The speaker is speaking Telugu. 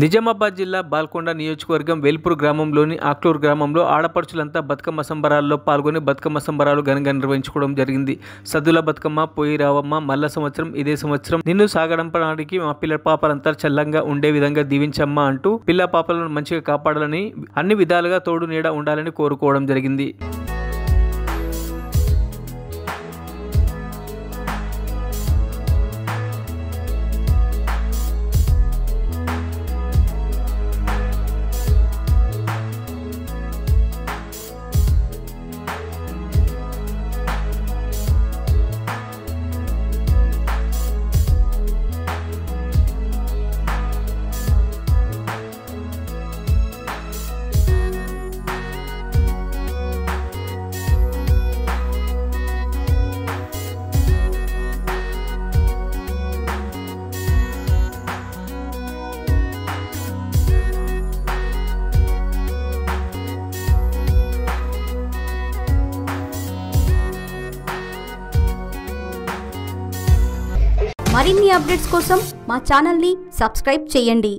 నిజామాబాద్ జిల్లా బాల్కొండ నియోజకవర్గం వేల్పూర్ గ్రామంలోని ఆక్లూరు గ్రామంలో ఆడపడుచులంతా బతుకమ్మ సంబరాల్లో పాల్గొని బతుకమ్మ సంబరాలు ఘనంగా నిర్వహించుకోవడం జరిగింది. సద్దుల బతుకమ్మ పోయి రావమ్మ మల్ల సంవత్సరం ఇదే సంవత్సరం నిన్ను సాగడంపడానికి మా పిల్ల పాపలంతా చల్లంగా ఉండే విధంగా దీవించమ్మ అంటూ పిల్ల పాపలను మంచిగా కాపాడాలని అన్ని విధాలుగా తోడు నీడ ఉండాలని కోరుకోవడం జరిగింది. మరిన్ని అప్డేట్స్ కోసం మా ఛానల్ని సబ్స్క్రైబ్ చేయండి.